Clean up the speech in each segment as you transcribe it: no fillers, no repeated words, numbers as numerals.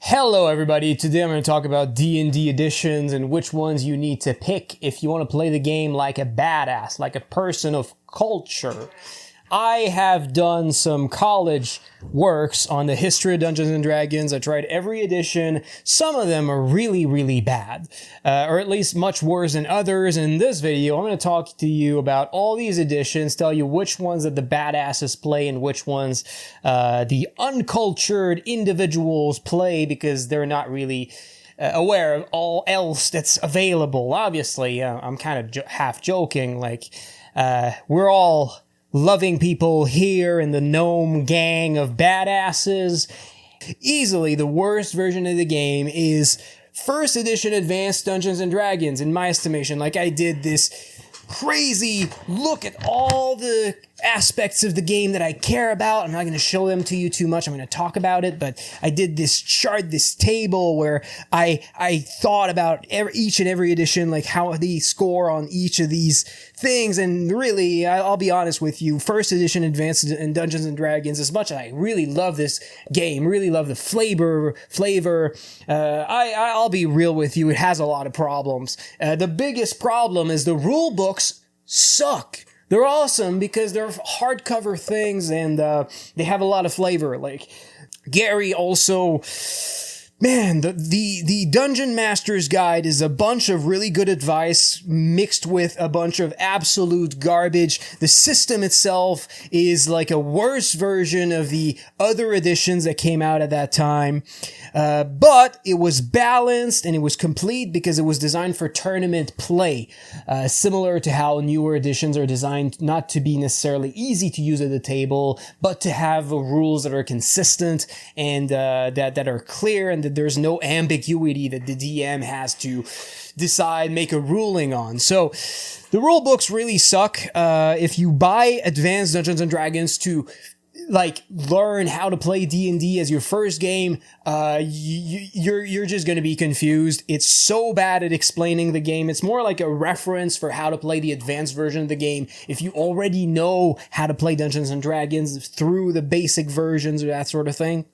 Hello everybody, today I'm going to talk about D&D editions and which ones you need to pick if you want to play the game like a badass, like a person of culture. I have done some college works on the history of Dungeons & Dragons. I tried every edition. Some of them are really bad, or at least much worse than others. In this video, I'm going to talk to you about all these editions, tell you which ones that the badasses play and which ones the uncultured individuals play because they're not really aware of all else that's available. Obviously, I'm kind of half joking, like, we're all loving people here in the gnome gang of badasses. Easily the worst version of the game is first edition Advanced Dungeons & Dragons, in my estimation. Like, I did this crazy look at all the aspects of the game that I care about. I'm not going to show them to you too much. I'm going to talk about it, but I did this chart, this table where I thought about each and every edition, like how they score on each of these things. And really, I'll be honest with you, first edition Advanced in Dungeons & Dragons, as much as I really love this game, really love the flavor, I'll be real with you, it has a lot of problems. The biggest problem is the rule books suck. They're awesome because they're hardcover things and they have a lot of flavor. Like, Gary also... Man, the Dungeon Master's Guide is a bunch of really good advice mixed with a bunch of absolute garbage. The system itself is like a worse version of the other editions that came out at that time. But it was balanced and it was complete because it was designed for tournament play. Similar to how newer editions are designed not to be necessarily easy to use at the table, but to have rules that are consistent and that are clear, and that there's no ambiguity that the DM has to decide, make a ruling on. So the rule books really suck. If you buy Advanced Dungeons & Dragons to like learn how to play D&D as your first game, you're just going to be confused. It's so bad at explaining the game. It's more like a reference for how to play the advanced version of the game. If you already know how to play Dungeons & Dragons through the basic versions or that sort of thing.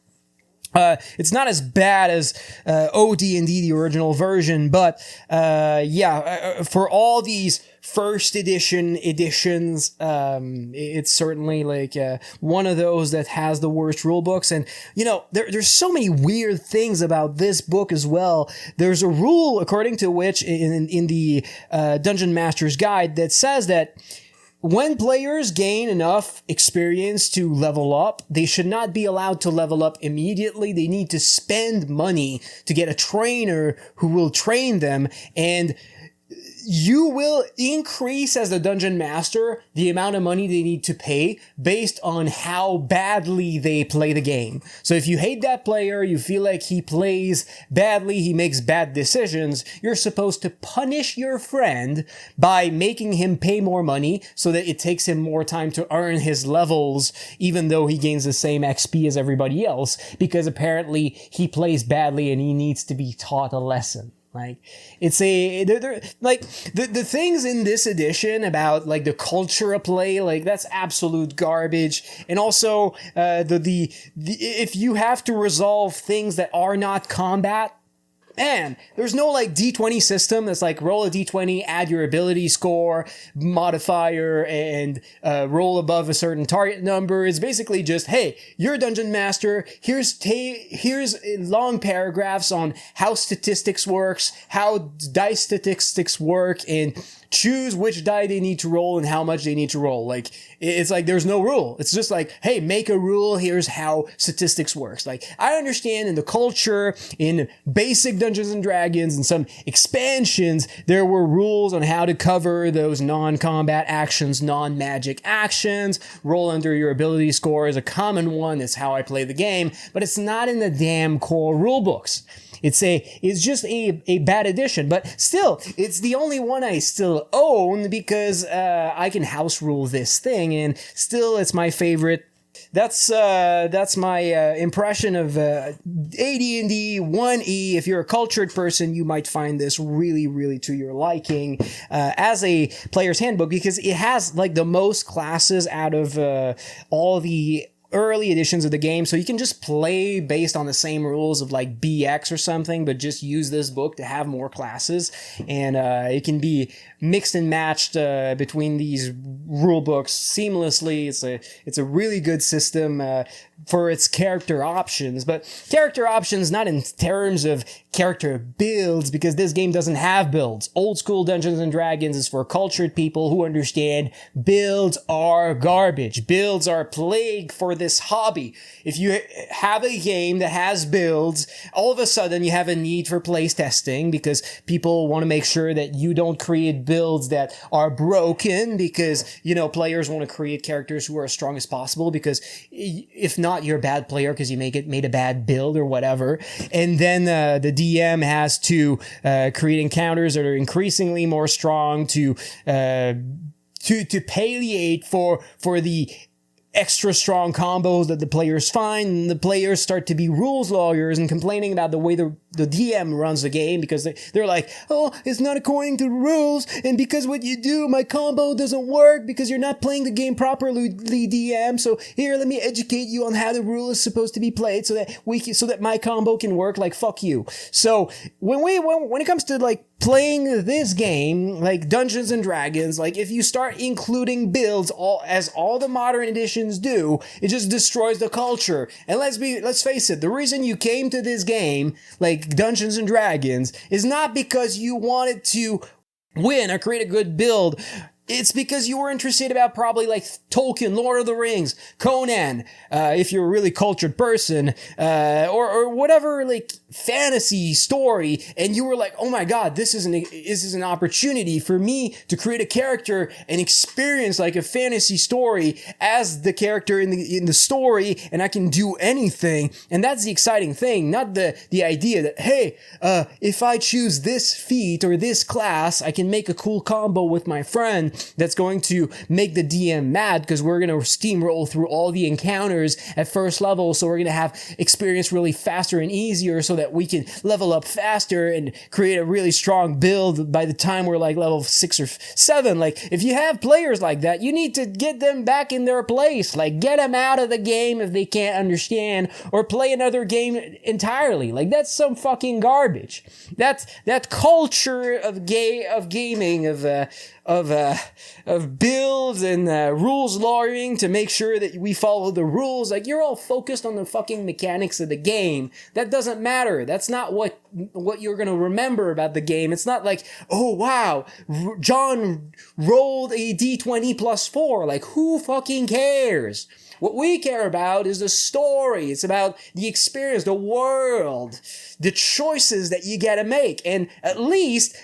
It's not as bad as OD&D, the original version, but for all these first edition editions, it's certainly like one of those that has the worst rule books. And you know, there's so many weird things about this book as well. There's a rule according to which in the Dungeon Master's Guide that says that when players gain enough experience to level up, they should not be allowed to level up immediately. They need to spend money to get a trainer who will train them, and you will increase as the dungeon master the amount of money they need to pay based on how badly they play the game. So if you hate that player, you feel like he plays badly, he makes bad decisions, you're supposed to punish your friend by making him pay more money so that it takes him more time to earn his levels, even though he gains the same XP as everybody else, because apparently he plays badly and he needs to be taught a lesson. Like, it's the things in this edition about like the culture of play, like that's absolute garbage. And also, if you have to resolve things that are not combat, man, there's no like D20 system that's like roll a D20, add your ability score, modifier, and roll above a certain target number. It's basically just, hey, you're a dungeon master. Here's long paragraphs on how statistics works, how dice statistics work, and choose which die they need to roll and how much they need to roll. Like, it's like there's no rule. It's just like, hey, make a rule. Here's how statistics works. Like, I understand in the culture, in basic Dungeons & Dragons and some expansions, there were rules on how to cover those non-combat actions, non-magic actions. Roll under your ability score is a common one. That's how I play the game, but it's not in the damn core rule books. It's just a bad edition, but still, it's the only one I still own because I can house rule this thing, and still it's my favorite. That's my impression of AD&D 1E. If you're a cultured person, you might find this really to your liking as a player's handbook, because it has like the most classes out of all the early editions of the game, so you can just play based on the same rules of like BX or something, but just use this book to have more classes, and it can be mixed and matched between these rule books seamlessly. It's a really good system for its character options, but character options not in terms of character builds, because this game doesn't have builds. Old school Dungeons and Dragons is for cultured people who understand builds are garbage. Builds are a plague for this hobby. If you have a game that has builds, all of a sudden you have a need for place testing, because people want to make sure that you don't create builds that are broken, because, you know, players want to create characters who are as strong as possible, because if not, you're a bad player because you made a bad build or whatever. And then the DM has to create encounters that are increasingly more strong to palliate for the extra strong combos that the players find, and the players start to be rules lawyers and complaining about the way the DM runs the game, because they're like, oh, it's not according to the rules, and because what you do, my combo doesn't work because you're not playing the game properly, DM. So here, let me educate you on how the rule is supposed to be played so that my combo can work. Like, fuck you. So when it comes to like playing this game, like Dungeons and Dragons, like if you start including builds as all the modern editions do, it just destroys the culture. And let's face it, the reason you came to this game, like Dungeons and Dragons, is not because you wanted to win or create a good build. It's because you were interested about probably like Tolkien, Lord of the Rings, Conan, if you're a really cultured person, or whatever, like fantasy story, and you were like, oh my god, this is an opportunity for me to create a character and experience like a fantasy story as the character in the story, and I can do anything. And that's the exciting thing, not the idea that, hey, if I choose this feat or this class, I can make a cool combo with my friend that's going to make the DM mad, because we're going to steamroll through all the encounters at first level, so we're going to have experience really faster and easier so that we can level up faster and create a really strong build by the time we're like level 6 or 7. Like, if you have players like that, you need to get them back in their place. Like, get them out of the game if they can't understand, or play another game entirely. Like, that's some fucking garbage. That culture of gaming, of builds and rules lawyering to make sure that we follow the rules. Like, you're all focused on the fucking mechanics of the game. That doesn't matter. That's not what you're going to remember about the game. It's not like, oh wow, John rolled a d20 plus 4. Like, who fucking cares? What we care about is the story. It's about the experience, the world, the choices that you gotta make. And at least,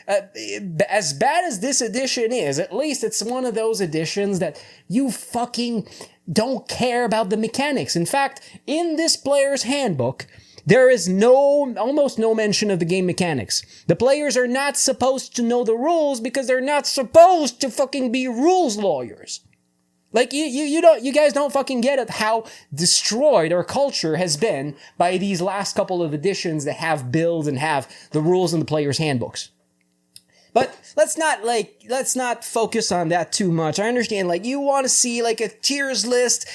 as bad as this edition is, at least it's one of those editions that you fucking don't care about the mechanics. In fact, in this player's handbook, there is almost no mention of the game mechanics. The players are not supposed to know the rules because they're not supposed to fucking be rules lawyers. Like, you guys don't fucking get it how destroyed our culture has been by these last couple of editions that have builds and have the rules in the player's handbooks. But let's not focus on that too much. I understand, like, you want to see, like, a tiers list,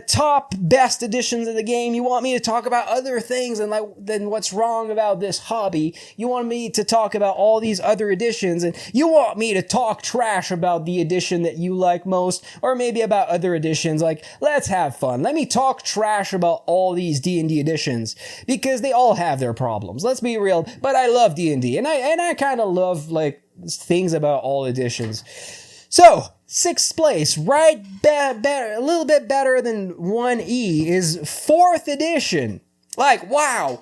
top best editions of the game. You want me to talk about other things than what's wrong about this hobby. You want me to talk about all these other editions, and you want me to talk trash about the edition that you like most, or maybe about other editions. Like, let's have fun. Let me talk trash about all these D&D editions, because they all have their problems. Let's be real. But I love D&D, and I kind of love, like, things about all editions. So, 6th place, right, better, a little bit better than 1E, is 4th edition. Like, wow,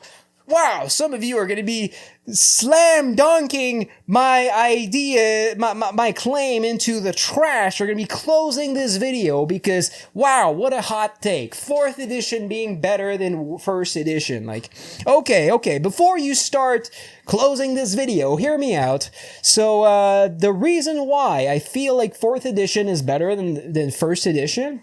some of you are going to be slam dunking my idea, my claim into the trash. Are going to be closing this video because, wow, what a hot take. 4th edition being better than 1st edition. Like, okay, before you start closing this video, hear me out. So, the reason why I feel like 4th edition is better than 1st edition,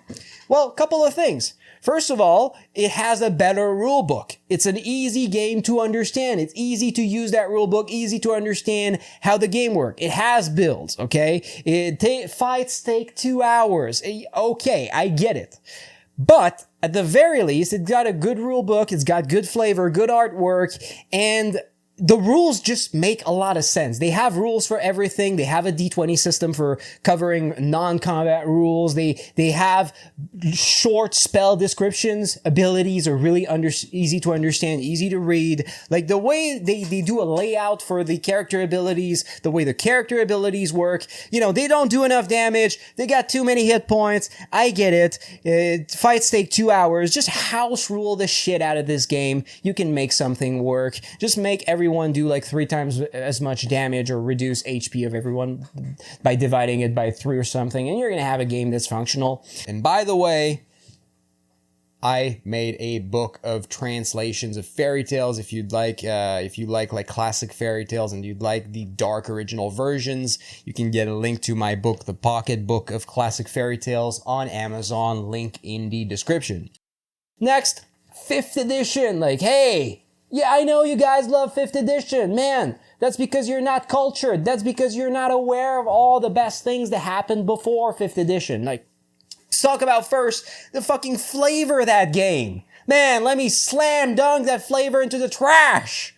well, a couple of things. First of all, it has a better rule book. It's an easy game to understand. It's easy to use that rule book, easy to understand how the game works. It has builds, okay? Fights take 2 hours. Okay, I get it. But at the very least, it's got a good rule book, it's got good flavor, good artwork, and the rules just make a lot of sense. They have rules for everything. They have a D20 system for covering non-combat rules. They have short spell descriptions. Abilities are really easy to understand, easy to read. Like the way they do a layout for the character abilities, the way the character abilities work. You know, they don't do enough damage. They got too many hit points. I get it. Fights take 2 hours. Just house rule the shit out of this game. You can make something work. Just make everyone do like 3 times as much damage or reduce HP of everyone by dividing it by 3 or something, and you're gonna have a game that's functional. And by the way, I made a book of translations of fairy tales. If you like classic fairy tales and you'd like the dark original versions, you can get a link to my book, The Pocket Book of Classic Fairy Tales, on Amazon, link in the description. Next, 5th edition. Like, hey, yeah, I know you guys love 5th edition. Man, that's because you're not cultured. That's because you're not aware of all the best things that happened before 5th edition. Like, let's talk about first the fucking flavor of that game. Man, let me slam dunk that flavor into the trash.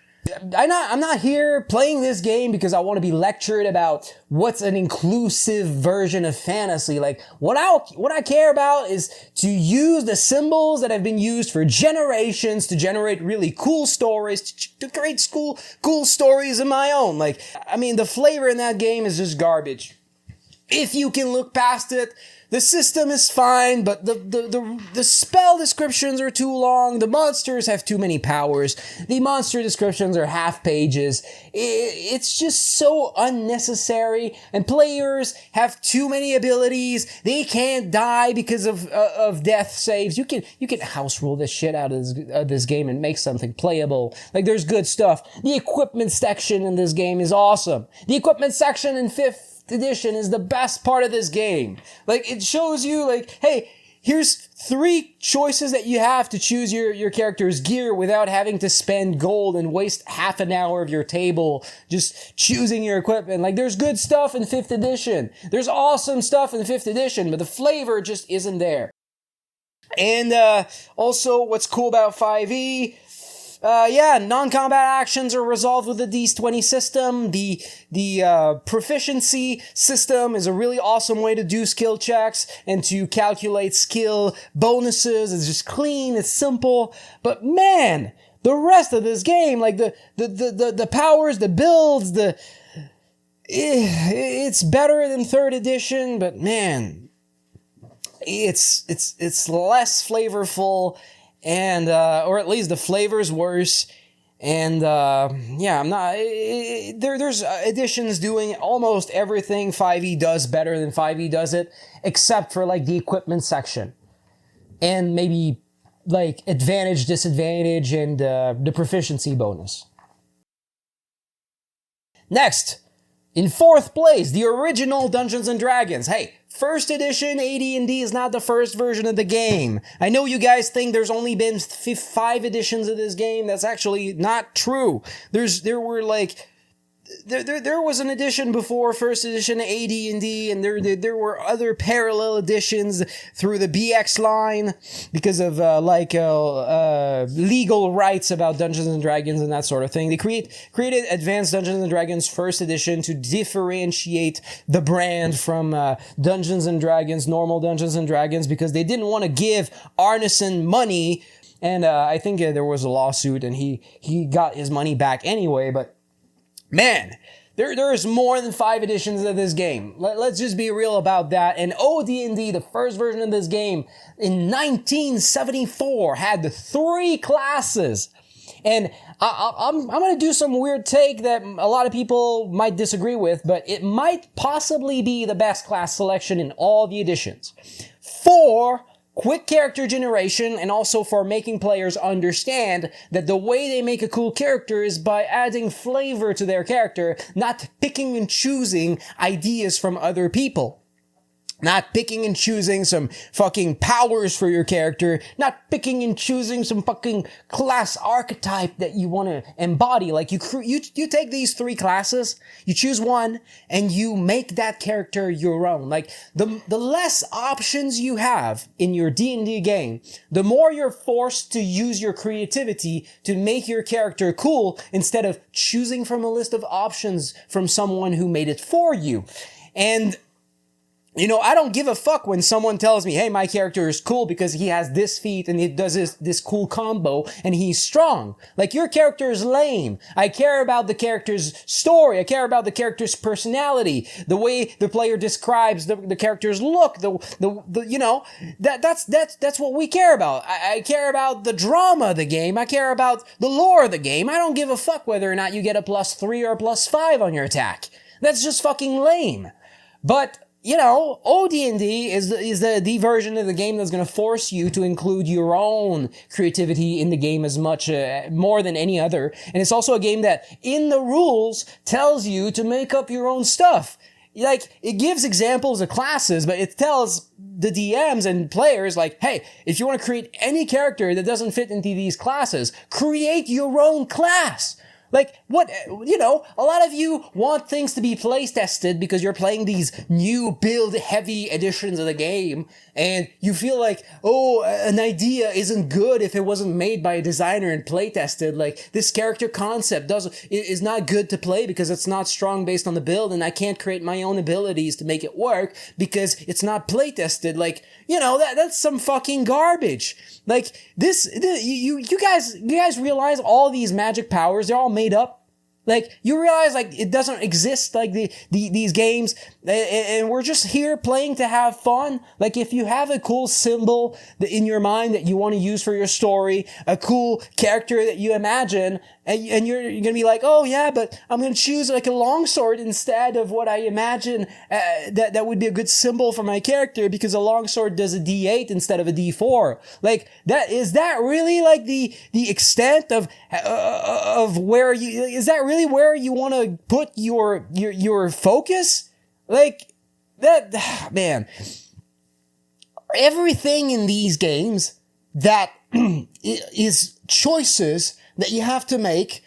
I'm not here playing this game because I want to be lectured about what's an inclusive version of fantasy. Like, what I care about is to use the symbols that have been used for generations to generate really cool stories, to create cool stories of my own. Like, I mean, the flavor in that game is just garbage. If you can look past it, the system is fine, but the spell descriptions are too long. The monsters have too many powers. The monster descriptions are half pages. It's just so unnecessary, and players have too many abilities. They can't die because of death saves. You can house rule the shit out of this game and make something playable. Like, there's good stuff. The equipment section in this game is awesome. The equipment section in 5th edition is the best part of this game. Like, it shows you, like, hey, here's 3 choices that you have to choose your character's gear without having to spend gold and waste half an hour of your table just choosing your equipment. Like, there's good stuff in 5th edition. There's awesome stuff in 5th edition, but the flavor just isn't there. And also, what's cool about 5e, non-combat actions are resolved with the D20 system. The proficiency system is a really awesome way to do skill checks and to calculate skill bonuses. It's just clean, it's simple. But man, the rest of this game, like the powers, the builds, it's better than 3rd edition, but man, it's less flavorful. And, or at least the flavor's worse. And, there's editions doing almost everything 5e does better than 5e does it, except for, like, the equipment section. And maybe, like, advantage, disadvantage, and, the proficiency bonus. Next, in 4th place, the original Dungeons & Dragons. Hey, 1st edition AD&D is not the first version of the game. I know you guys think there's only been 5 editions of this game. That's actually not true. There was an edition before 1st edition AD&D, and there were other parallel editions through the BX line because of legal rights about Dungeons and Dragons and that sort of thing. They created Advanced Dungeons and Dragons 1st edition to differentiate the brand from Dungeons and Dragons, normal Dungeons and Dragons, because they didn't want to give Arneson money, and I think there was a lawsuit, and he got his money back anyway, but man, there's more than 5 editions of this game. Let's just be real about that. And OD&D, the first version of this game, in 1974, had 3 classes. And I'm going to do some weird take that a lot of people might disagree with, but it might possibly be the best class selection in all the editions. 4 quick character generation, and also for making players understand that the way they make a cool character is by adding flavor to their character, not picking and choosing ideas from other people. Not picking and choosing some fucking powers for your character. Not picking and choosing some fucking class archetype that you want to embody. Like you take these 3 classes, you choose one, and you make that character your own. Like the less options you have in your D&D game, the more you're forced to use your creativity to make your character cool instead of choosing from a list of options from someone who made it for you. And I don't give a fuck when someone tells me, hey, my character is cool because he has this feat and he does this cool combo and he's strong. Like, your character is lame. I care about the character's story. I care about the character's personality, the way the player describes the character's look, that's what we care about. I care about the drama of the game. I care about the lore of the game. I don't give a fuck whether or not you get a +3 or +5 on your attack. That's just fucking lame. But OD&D is the version of the game that's going to force you to include your own creativity in the game as much, more than any other. And it's also a game that, in the rules, tells you to make up your own stuff. Like, it gives examples of classes, but it tells the DMs and players, like, hey, if you want to create any character that doesn't fit into these classes, create your own class. Like, what, a lot of you want things to be play tested because you're playing these new build heavy editions of the game, and you feel like, an idea isn't good if it wasn't made by a designer and play tested. Like, this character concept is not good to play because it's not strong based on the build, and I can't create my own abilities to make it work because it's not play tested. Like, that's some fucking garbage. Like, you guys realize all these magic powers, they're all made up? Like, you realize, like, it doesn't exist, like, these games, and we're just here playing to have fun. Like, if you have a cool symbol in your mind that you want to use for your story, a cool character that you imagine, and you're gonna be like, oh yeah, but I'm gonna choose like a longsword instead of what I imagine that would be a good symbol for my character because a longsword does a D8 instead of a D4. Like, is that really like the extent of where is that really where you want to put your focus? Like, that, man, everything in these games that is choices that you have to make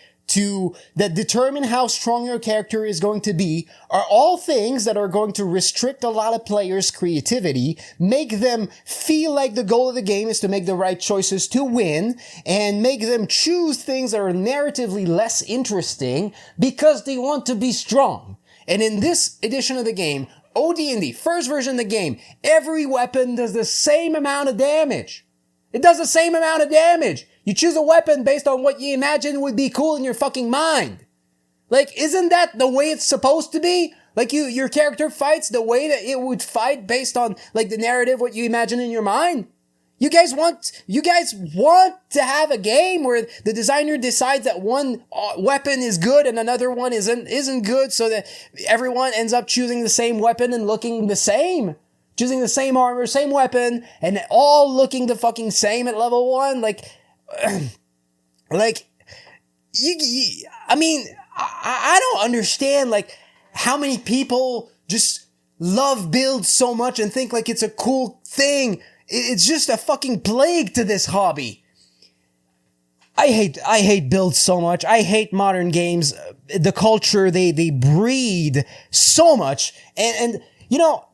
that determine how strong your character is going to be are all things that are going to restrict a lot of players' creativity, make them feel like the goal of the game is to make the right choices to win, and make them choose things that are narratively less interesting because they want to be strong. And in this edition of the game, OD&D, first version of the game, every weapon does the same amount of damage. It does the same amount of damage. You choose a weapon based on what you imagine would be cool in your fucking mind. Like, isn't that the way it's supposed to be? Like, your character fights the way that it would fight based on, like, the narrative, what you imagine in your mind? You guys want to have a game where the designer decides that one weapon is good and another one isn't good, so that everyone ends up choosing the same weapon and looking the same? Choosing the same armor, same weapon, and all looking the fucking same at level 1? Like, I mean, I don't understand, like, how many people just love builds so much and think like it's a cool thing. It's just a fucking plague to this hobby. I hate builds so much. I hate modern games, the culture they breed so much, and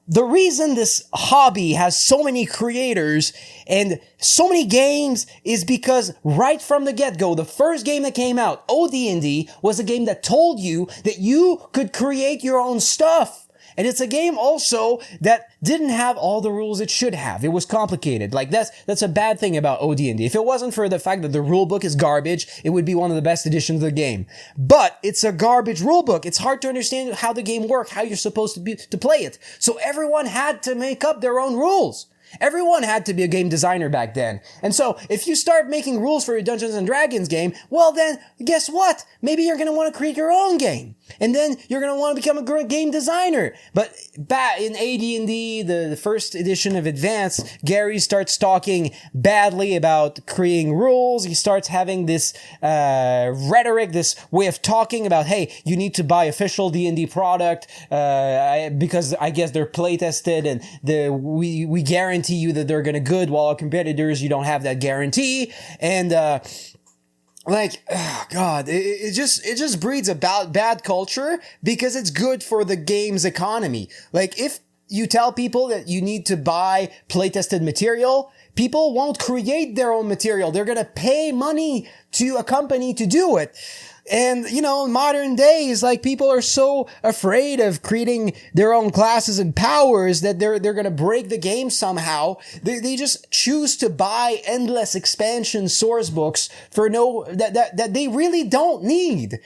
the reason this hobby has so many creators and so many games is because right from the get-go, the first game that came out, OD&D, was a game that told you that you could create your own stuff. And it's a game also that didn't have all the rules it should have. It was complicated. Like, that's a bad thing about OD&D. If it wasn't for the fact that the rulebook is garbage, it would be one of the best editions of the game. But it's a garbage rulebook. It's hard to understand how the game works, how you're supposed to play it. So everyone had to make up their own rules. Everyone had to be a game designer back then. And so if you start making rules for your Dungeons and Dragons game, well then, guess what? Maybe you're going to want to create your own game. And then you're going to want to become a great game designer. But back in AD&D, the first edition of Advanced, Gary starts talking badly about creating rules. He starts having this rhetoric, this way of talking about, hey, you need to buy official D&D product because I guess they're play tested and we guarantee you that they're gonna good, while our competitors, you don't have that guarantee. And oh God, it just breeds about bad culture because it's good for the game's economy. Like, if you tell people that you need to buy play-tested material, people won't create their own material. They're gonna pay money to a company to do it. And, in modern days, like, people are so afraid of creating their own classes and powers that they're gonna break the game somehow. They just choose to buy endless expansion source books for that they really don't need.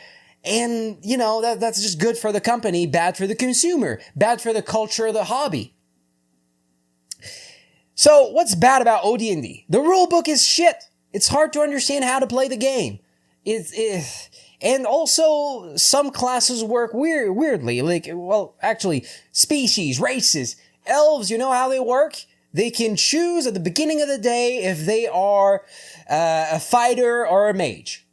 And, that's just good for the company, bad for the consumer, bad for the culture of the hobby. So, what's bad about OD&D? The rulebook is shit. It's hard to understand how to play the game. And also, some classes work weirdly. Actually, species, races, elves, you know how they work? They can choose at the beginning of the day if they are a fighter or a mage.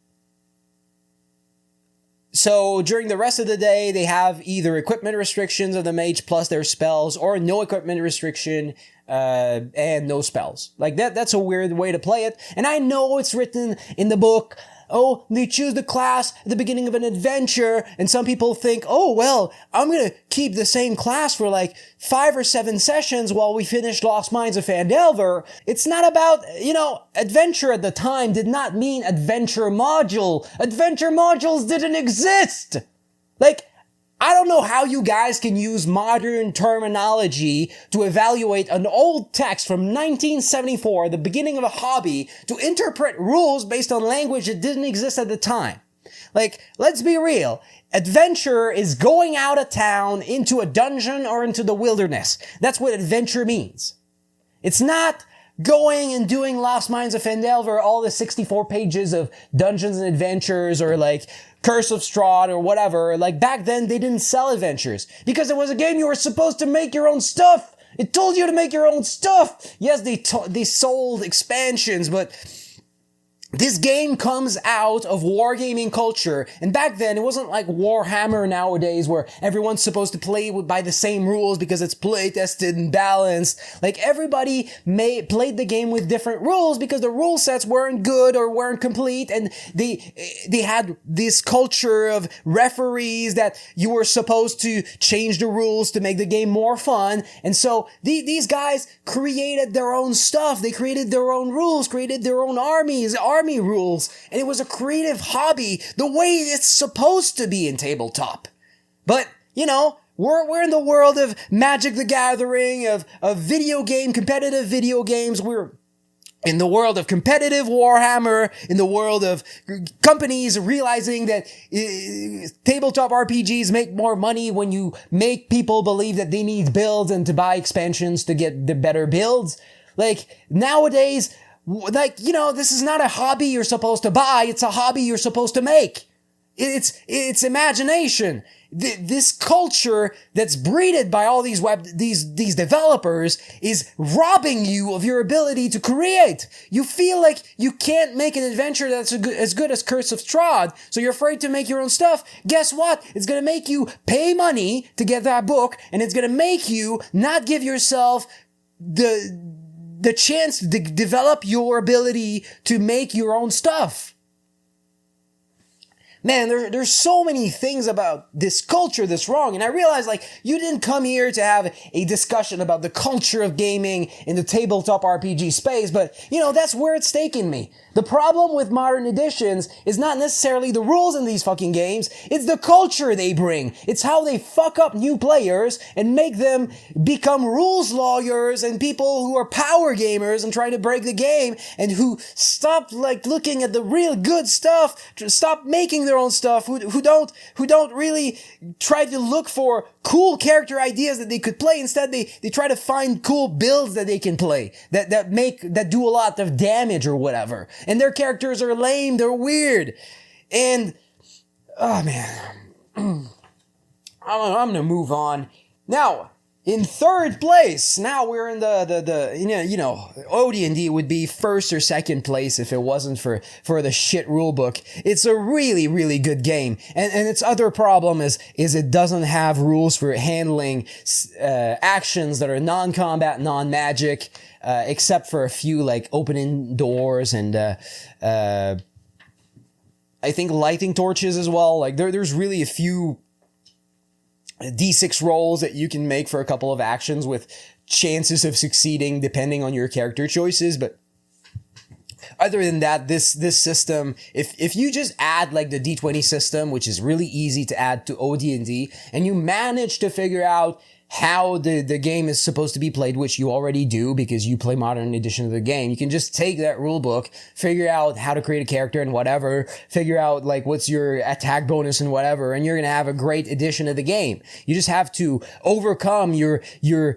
So during the rest of the day, they have either equipment restrictions of the mage plus their spells, or no equipment restriction and no spells. Like that's a weird way to play it. And I know it's written in the book, oh, they choose the class at the beginning of an adventure, and some people think, oh, well, I'm gonna keep the same class for like 5 or 7 sessions while we finish Lost Mines of Phandelver. It's not about, adventure at the time did not mean adventure module. Adventure modules didn't exist! Like, I don't know how you guys can use modern terminology to evaluate an old text from 1974, the beginning of a hobby, to interpret rules based on language that didn't exist at the time. Like, let's be real. Adventure is going out of town into a dungeon or into the wilderness. That's what adventure means. It's not going and doing Lost Mines of Phandelver, all the 64 pages of Dungeons and Adventures, or like Curse of Strahd or whatever. Like, back then they didn't sell adventures because it was a game you were supposed to make your own stuff. It told you to make your own stuff. Yes, they sold expansions, but this game comes out of wargaming culture, and back then it wasn't like Warhammer nowadays where everyone's supposed to play by the same rules because it's play tested and balanced. Like, everybody played the game with different rules because the rule sets weren't good or weren't complete, and they had this culture of referees that you were supposed to change the rules to make the game more fun. And so these guys created their own stuff. They created their own rules, created their own army rules, and it was a creative hobby the way it's supposed to be in tabletop. But, we're in the world of Magic the Gathering, of competitive video games. We're in the world of competitive Warhammer, in the world of companies realizing that tabletop RPGs make more money when you make people believe that they need builds and to buy expansions to get the better builds. Like, nowadays, this is not a hobby you're supposed to buy. It's a hobby you're supposed to make. It's imagination. This culture that's breeded by all these developers is robbing you of your ability to create. You feel like you can't make an adventure that's as good as Curse of Strahd, so you're afraid to make your own stuff. Guess what? It's gonna make you pay money to get that book, and it's gonna make you not give yourself the chance to develop your ability to make your own stuff. Man, there's so many things about this culture that's wrong. And I realize, you didn't come here to have a discussion about the culture of gaming in the tabletop RPG space, but, that's where it's taken me. The problem with modern editions is not necessarily the rules in these fucking games, it's the culture they bring. It's how they fuck up new players and make them become rules lawyers and people who are power gamers and trying to break the game, and who stop, looking at the real good stuff, stop making their own stuff, who don't really try to look for cool character ideas that they could play. Instead, they try to find cool builds that they can play that do a lot of damage or whatever. And their characters are lame, they're weird. And oh man, I'm gonna move on. Now, in third place, now we're in the AD&D would be first or second place if it wasn't for the shit rulebook. It's a really, really good game. And its other problem is it doesn't have rules for handling actions that are non-combat, non-magic, except for a few like opening doors and I think lighting torches as well. Like there's really a few D6 rolls that you can make for a couple of actions with chances of succeeding depending on your character choices. But other than that, this system, if you just add like the D20 system, which is really easy to add to AD&D, and you manage to figure out how the game is supposed to be played, which you already do because you play modern edition of the game. You can just take that rule book, figure out how to create a character and whatever, figure out like what's your attack bonus and whatever, and you're gonna have a great edition of the game. You just have to overcome your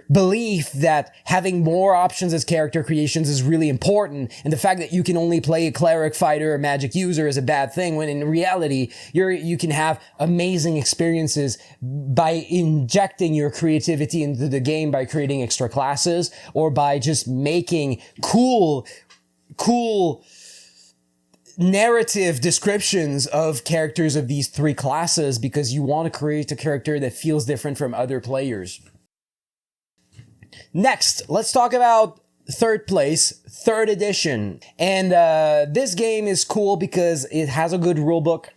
belief that having more options as character creations is really important, and the fact that you can only play a cleric, fighter, or magic user is a bad thing, when in reality you can have amazing experiences by injecting your creativity into the game by creating extra classes or by just making cool narrative descriptions of characters of these three classes because you want to create a character that feels different from other players. Next, let's talk about third place, third edition. And this game is cool because it has a good rulebook.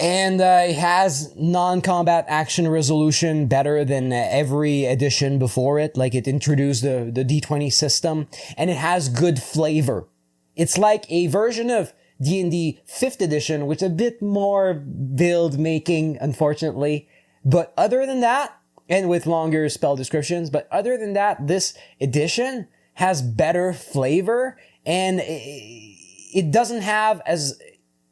And it has non-combat action resolution better than every edition before it. Like it introduced the D20 system, and it has good flavor. It's like a version of D&D 5th edition, which is a bit more build making, unfortunately. But other than that, and with longer spell descriptions, but other than that, this edition has better flavor, and it doesn't have as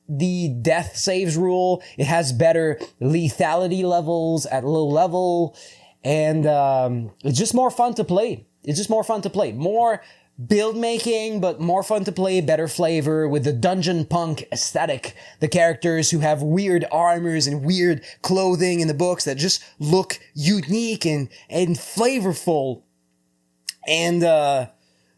the death saves rule. It has better lethality levels at low level, and it's just more fun to play. More build making, but more fun to play, better flavor with the dungeon punk aesthetic. The characters who have weird armors and weird clothing in the books that just look unique and flavorful. And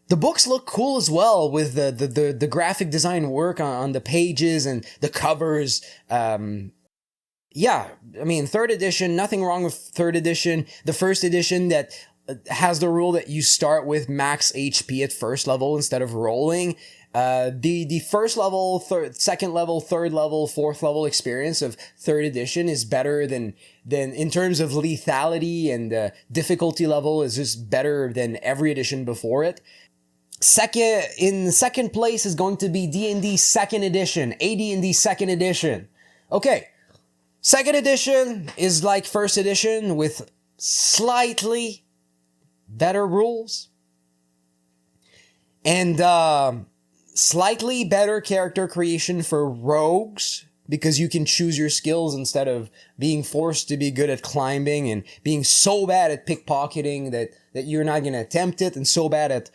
the books look cool as well with the graphic design work on the pages and the covers. Yeah, I mean, third edition, nothing wrong with third edition. The first edition that has the rule that you start with max HP at first level instead of rolling. The first level, second level, third level, fourth level experience of third edition is better than in terms of lethality and difficulty level is just better than every edition before it. In second place is going to be D&D second edition, AD&D second edition. Okay, second edition is like first edition with slightly better rules and slightly better character creation for rogues, because you can choose your skills instead of being forced to be good at climbing and being so bad at pickpocketing that you're not going to attempt it, and so bad at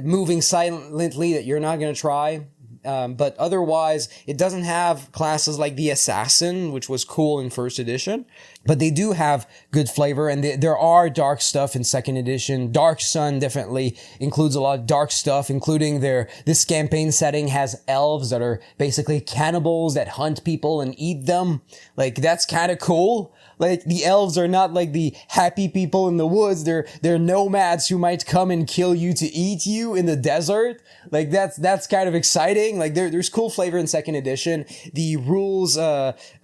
moving silently that you're not going to try. But otherwise, it doesn't have classes like the Assassin, which was cool in first edition. But they do have good flavor, and there are dark stuff in second edition. Dark Sun definitely includes a lot of dark stuff, including this campaign setting has elves that are basically cannibals that hunt people and eat them. Like, that's kind of cool. Like, the elves are not like the happy people in the woods. They're nomads who might come and kill you to eat you in the desert. Like, that's kind of exciting. Like, there's cool flavor in second edition. The rules,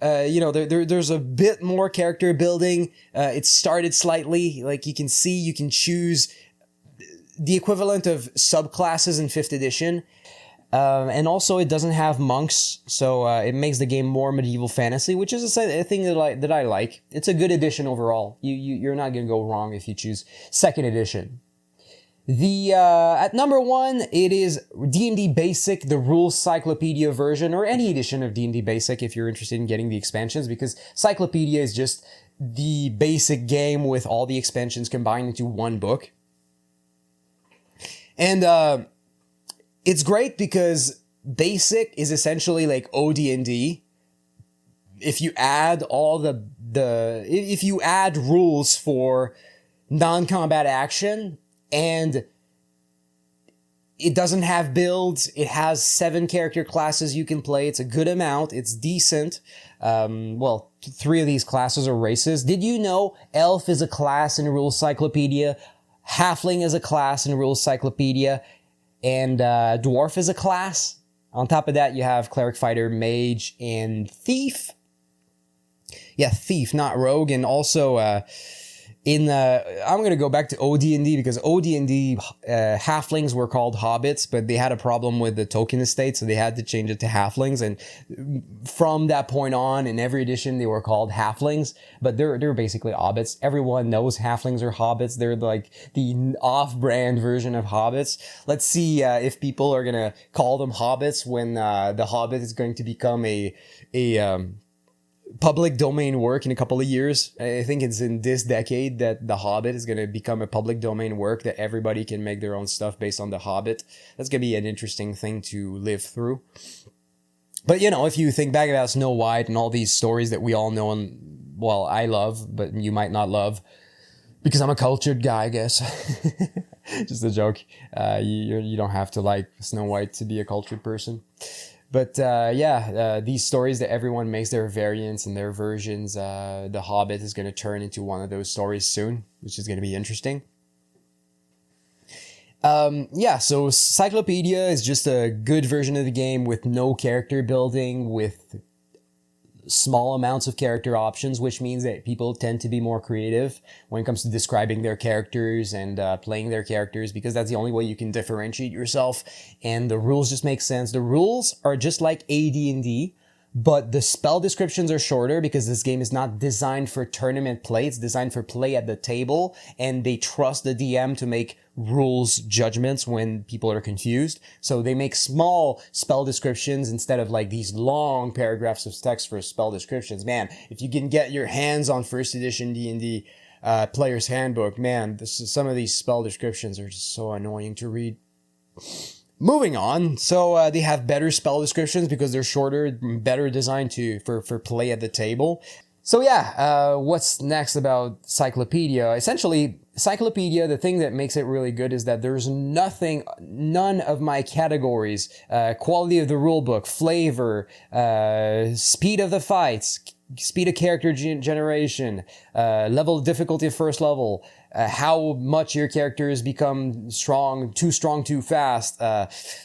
there's a bit more character building. It started slightly. Like, you can choose the equivalent of subclasses in fifth edition. And also it doesn't have monks, so it makes the game more medieval fantasy, which is a thing that I like. It's a good edition overall. You're not going to go wrong if you choose second edition. At number 1, it is D&D Basic, the Rules Encyclopedia version, or any edition of D&D Basic if you're interested in getting the expansions, because Cyclopedia is just the basic game with all the expansions combined into one book. And it's great because Basic is essentially like OD&D. If you add if you add rules for non-combat action, and it doesn't have builds, it has 7 character classes you can play. It's a good amount. It's decent. 3 of these classes are races. Did you know Elf is a class in Rules Encyclopedia? Halfling is a class in Rules Encyclopedia, and Dwarf is a class. On top of that, you have Cleric, Fighter, Mage, and Thief. Yeah, Thief, not Rogue. And also, I'm going to go back to OD&D, because OD&D halflings were called hobbits, but they had a problem with the token estate, so they had to change it to halflings. And from that point on, in every edition, they were called halflings, but they're basically hobbits. Everyone knows halflings are hobbits. They're like the off-brand version of hobbits. Let's see if people are going to call them hobbits when the Hobbit is going to become a public domain work in a couple of years. I think it's in this decade that The Hobbit is going to become a public domain work, that everybody can make their own stuff based on The Hobbit. That's going to be an interesting thing to live through. But, if you think back about Snow White and all these stories that we all know, and, well, I love, but you might not love, because I'm a cultured guy, I guess. Just a joke. You don't have to like Snow White to be a cultured person. But these stories that everyone makes their variants and their versions, The Hobbit is going to turn into one of those stories soon, which is going to be interesting. So Cyclopedia is just a good version of the game with no character building, with small amounts of character options, which means that people tend to be more creative when it comes to describing their characters and playing their characters, because that's the only way you can differentiate yourself. And the rules just make sense. The rules are just like AD&D, but the spell descriptions are shorter, because this game is not designed for tournament play. It's designed for play at the table, and they trust the DM to make rules judgments when people are confused. So they make small spell descriptions instead of like these long paragraphs of text for spell descriptions. Man, if you can get your hands on first edition D&D Player's Handbook, man, some of these spell descriptions are just so annoying to read. Moving on, so they have better spell descriptions because they're shorter, better designed for play at the table. So what's next about Cyclopedia? Essentially, Cyclopedia, the thing that makes it really good is that there's none of my categories, quality of the rulebook, flavor, speed of the fights, speed of character generation, level of difficulty of first level, how much your characters become too strong, too fast,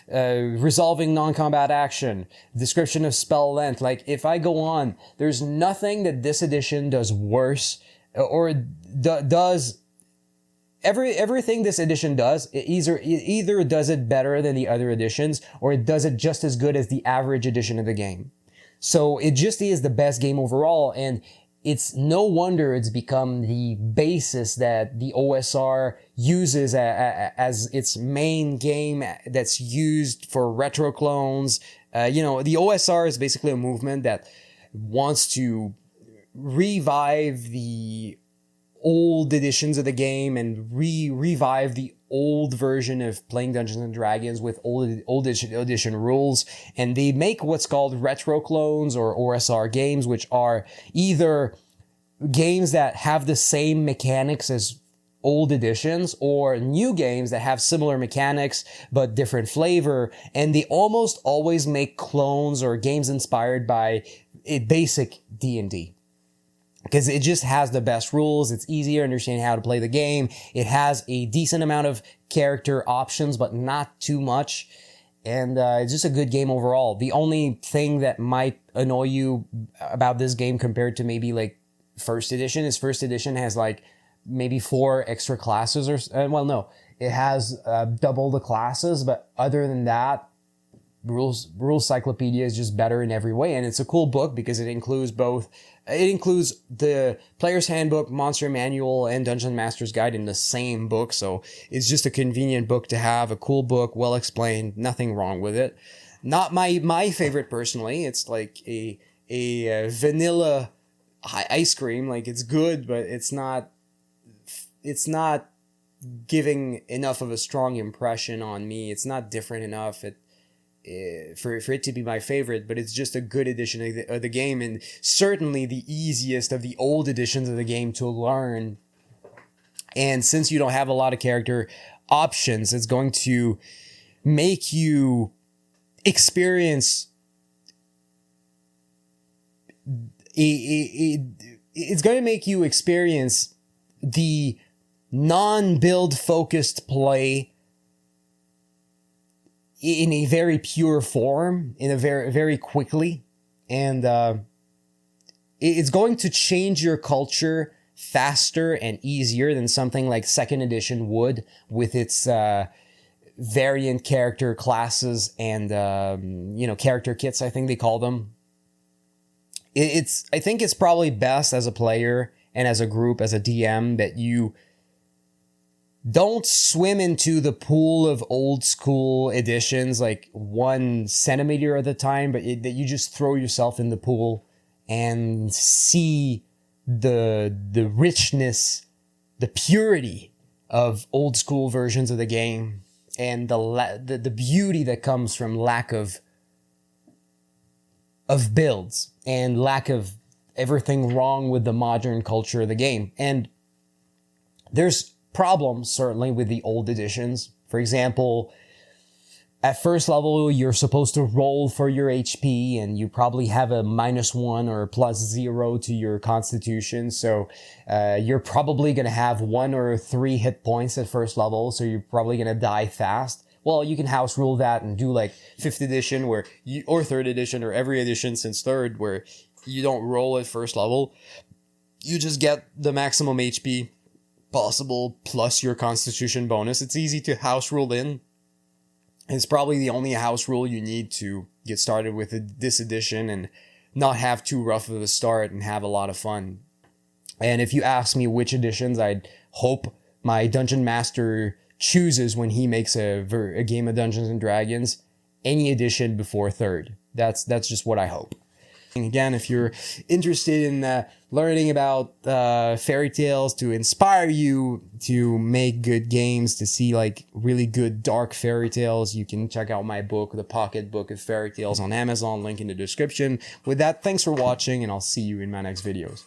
resolving non-combat action, description of spell length. Like, if I go on, there's nothing that this edition does worse, or does everything this edition does. It either does it better than the other editions, or it does it just as good as the average edition of the game. So it just is the best game overall, and it's no wonder it's become the basis that the OSR uses as its main game that's used for retro clones. The OSR is basically a movement that wants to revive the old editions of the game and revive the old version of playing Dungeons and Dragons with old edition rules, and they make what's called retro clones or OSR games, which are either games that have the same mechanics as old editions, or new games that have similar mechanics but different flavor, and they almost always make clones or games inspired by a basic D&D. Because it just has the best rules. It's easier to understand how to play the game. It has a decent amount of character options, but not too much. And it's just a good game overall. The only thing that might annoy you about this game compared to maybe like first edition is first edition has like maybe 4 extra classes it has double the classes, but other than that, Rules Encyclopedia is just better in every way, and it's a cool book because it includes both. It includes the Player's Handbook, Monster Manual, and Dungeon Master's Guide in the same book, so it's just a convenient book to have, a cool book, well explained, nothing wrong with it. Not my favorite personally. It's like a vanilla ice cream. Like, it's good, but it's not giving enough of a strong impression on me. It's not different enough for it to be my favorite, but it's just a good edition of the game, and certainly the easiest of the old editions of the game to learn. And since you don't have a lot of character options, it's going to make you experience it's going to make you experience the non-build focused play in a very pure form, in a very quickly, and it's going to change your culture faster and easier than something like second edition would, with its variant character classes and character kits, I think they call them. I think it's probably best as a player and as a group, as a DM, that you don't swim into the pool of old school editions like 1 centimeter at a time, but that you just throw yourself in the pool and see the richness, the purity of old school versions of the game, and the beauty that comes from lack of builds and lack of everything wrong with the modern culture of the game. And there's problems certainly with the old editions. For example, at first level, you're supposed to roll for your HP, and you probably have a -1 or +0 to your constitution. So you're probably going to have 1 or 3 hit points at first level. So you're probably going to die fast. Well, you can house rule that and do like 5th edition or 3rd edition, or every edition since 3rd, where you don't roll at first level. You just get the maximum HP possible plus your constitution bonus. It's easy to house rule in. It's probably the only house rule you need to get started with this edition and not have too rough of a start and have a lot of fun. And if you ask me which editions I'd hope my Dungeon Master chooses when he makes a game of Dungeons and Dragons, any edition before 3rd. That's just what I hope. And again, if you're interested in learning about fairy tales to inspire you to make good games, to see like really good dark fairy tales, you can check out my book, The Pocket Book of Fairy Tales, on Amazon, link in the description. With that, thanks for watching, and I'll see you in my next videos.